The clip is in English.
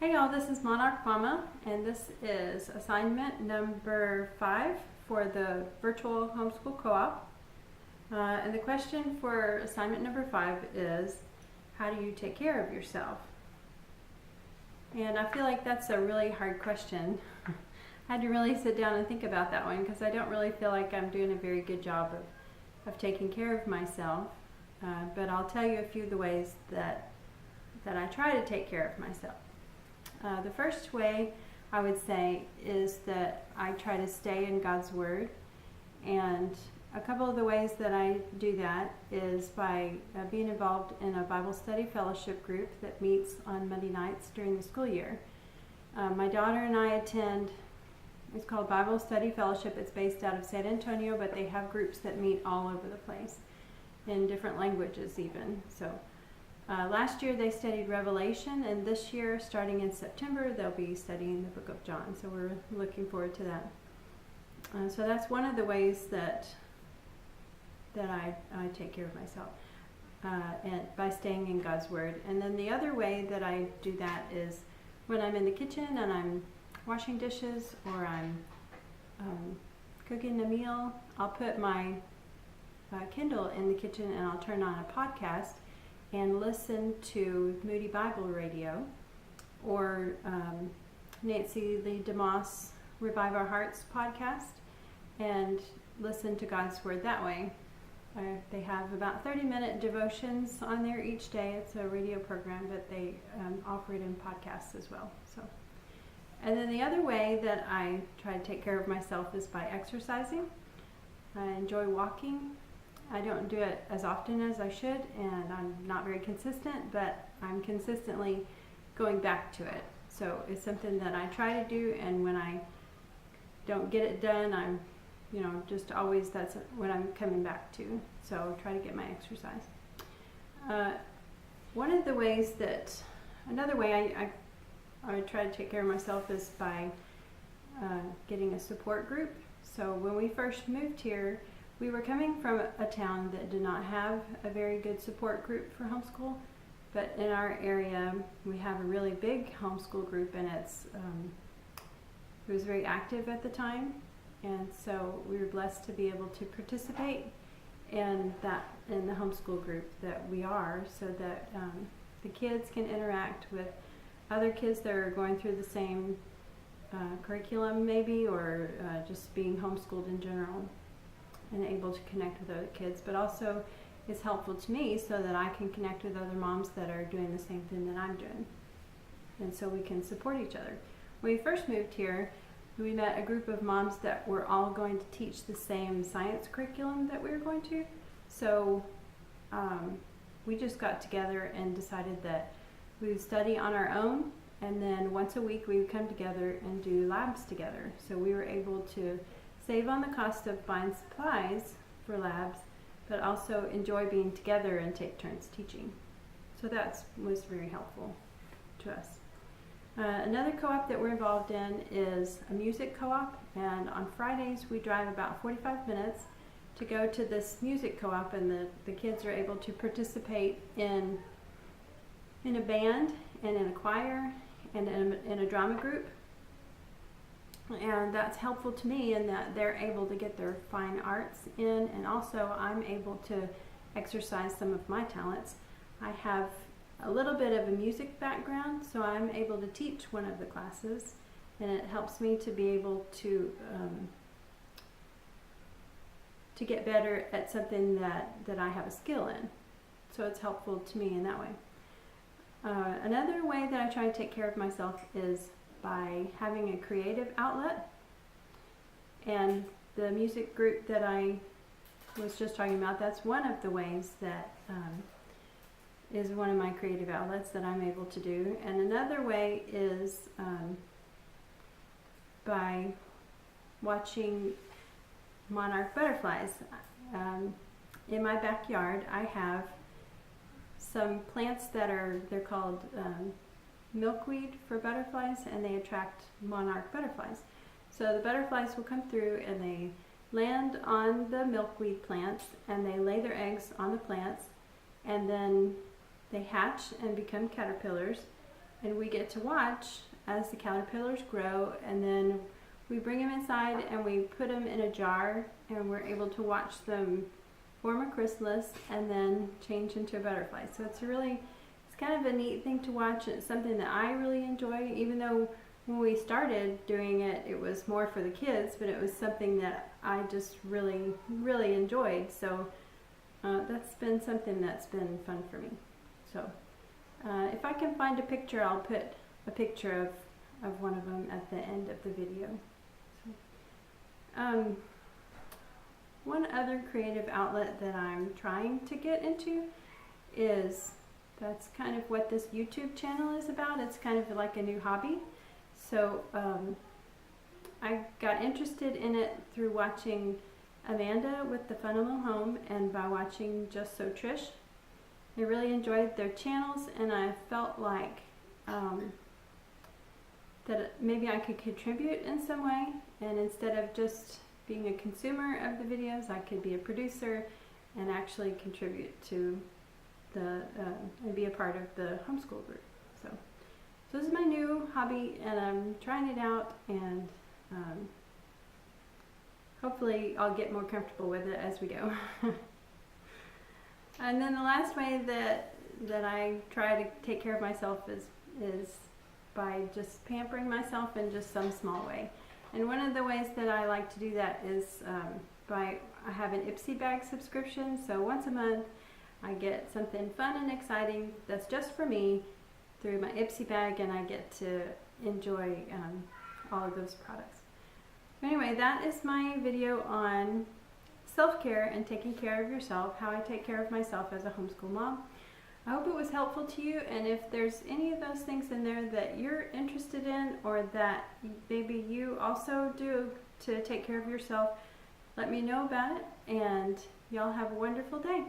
Hey y'all, this is Monarch Mama, and this is assignment number 5 for the Virtual Homeschool Co-op. And the question for assignment number 5 is, how do you take care of yourself? And I feel like that's a really hard question. I had to really sit down and think about that one because I don't really feel like I'm doing a very good job of taking care of myself. But I'll tell you a few of the ways that I try to take care of myself. The first way I would say is that I try to stay in God's Word, and a couple of the ways that I do that is by being involved in a Bible study fellowship group that meets on Monday nights during the school year. My daughter and I attend, it's called Bible Study Fellowship. It's based out of San Antonio, but they have groups that meet all over the place in different languages even. So last year they studied Revelation, and this year, starting in September, they'll be studying the book of John. So we're looking forward to that. So that's one of the ways that I take care of myself, and by staying in God's Word. And then the other way that I do that is when I'm in the kitchen and I'm washing dishes or I'm cooking a meal, I'll put my Kindle in the kitchen and I'll turn on a podcast and listen to Moody Bible Radio or Nancy Lee DeMoss Revive Our Hearts podcast, and listen to God's Word that way. They have about 30-minute devotions on there each day. It's a radio program, but they offer it in podcasts as well. And then the other way that I try to take care of myself is by exercising. I enjoy walking. I don't do it as often as I should, and I'm not very consistent, but I'm consistently going back to it. So it's something that I try to do, and when I don't get it done, I'm just always, that's what I'm coming back to. So try to get my exercise. Another way I try to take care of myself is by getting a support group. So when we first moved here, we were coming from a town that did not have a very good support group for homeschool, but in our area we have a really big homeschool group, and it was very active at the time, and so we were blessed to be able to participate in the homeschool group that we are, so that the kids can interact with other kids that are going through the same curriculum maybe, or just being homeschooled in general, and able to connect with other kids. But also it's helpful to me so that I can connect with other moms that are doing the same thing that I'm doing, and so we can support each other. When we first moved here, we met a group of moms that were all going to teach the same science curriculum that we were going to. So we just got together and decided that we would study on our own, and then once a week we would come together and do labs together. So we were able to save on the cost of buying supplies for labs, but also enjoy being together and take turns teaching. So that was very helpful to us. Another co-op that we're involved in is a music co-op, and on Fridays we drive about 45 minutes to go to this music co-op, and the kids are able to participate in a band and in a choir and in a drama group. And that's helpful to me in that they're able to get their fine arts in, and also I'm able to exercise some of my talents. I have a little bit of a music background, so I'm able to teach one of the classes, and it helps me to be able to get better at something that I have a skill in. So it's helpful to me in that way. Another way that I try to take care of myself is by having a creative outlet, and the music group that I was just talking about, that's one of the ways that is one of my creative outlets that I'm able to do. And another way is by watching monarch butterflies. In my backyard I have some plants they're called milkweed for butterflies, and they attract monarch butterflies. So the butterflies will come through and they land on the milkweed plants, and they lay their eggs on the plants, and then they hatch and become caterpillars, and we get to watch as the caterpillars grow, and then we bring them inside and we put them in a jar, and we're able to watch them form a chrysalis and then change into a butterfly. So it's kind of a neat thing to watch. It's something that I really enjoy, even though when we started doing it, it was more for the kids, but it was something that I just really, really enjoyed. So that's been something that's been fun for me. So if I can find a picture, I'll put a picture of one of them at the end of the video. So, one other creative outlet that I'm trying to get into is, that's kind of what this YouTube channel is about. It's kind of like a new hobby. So I got interested in it through watching Amanda with the Fun Little Home, and by watching Just So Trish. I really enjoyed their channels, and I felt like that maybe I could contribute in some way, and instead of just being a consumer of the videos, I could be a producer and actually contribute to and be a part of the homeschool group. So this is my new hobby, and I'm trying it out, and hopefully I'll get more comfortable with it as we go. And then the last way that I try to take care of myself is by just pampering myself in just some small way. And one of the ways that I like to do that is I have an Ipsy bag subscription. So once a month I get something fun and exciting that's just for me through my Ipsy bag, and I get to enjoy all of those products. Anyway, that is my video on self-care and taking care of yourself, how I take care of myself as a homeschool mom. I hope it was helpful to you, and if there's any of those things in there that you're interested in, or that maybe you also do to take care of yourself, let me know about it, and y'all have a wonderful day.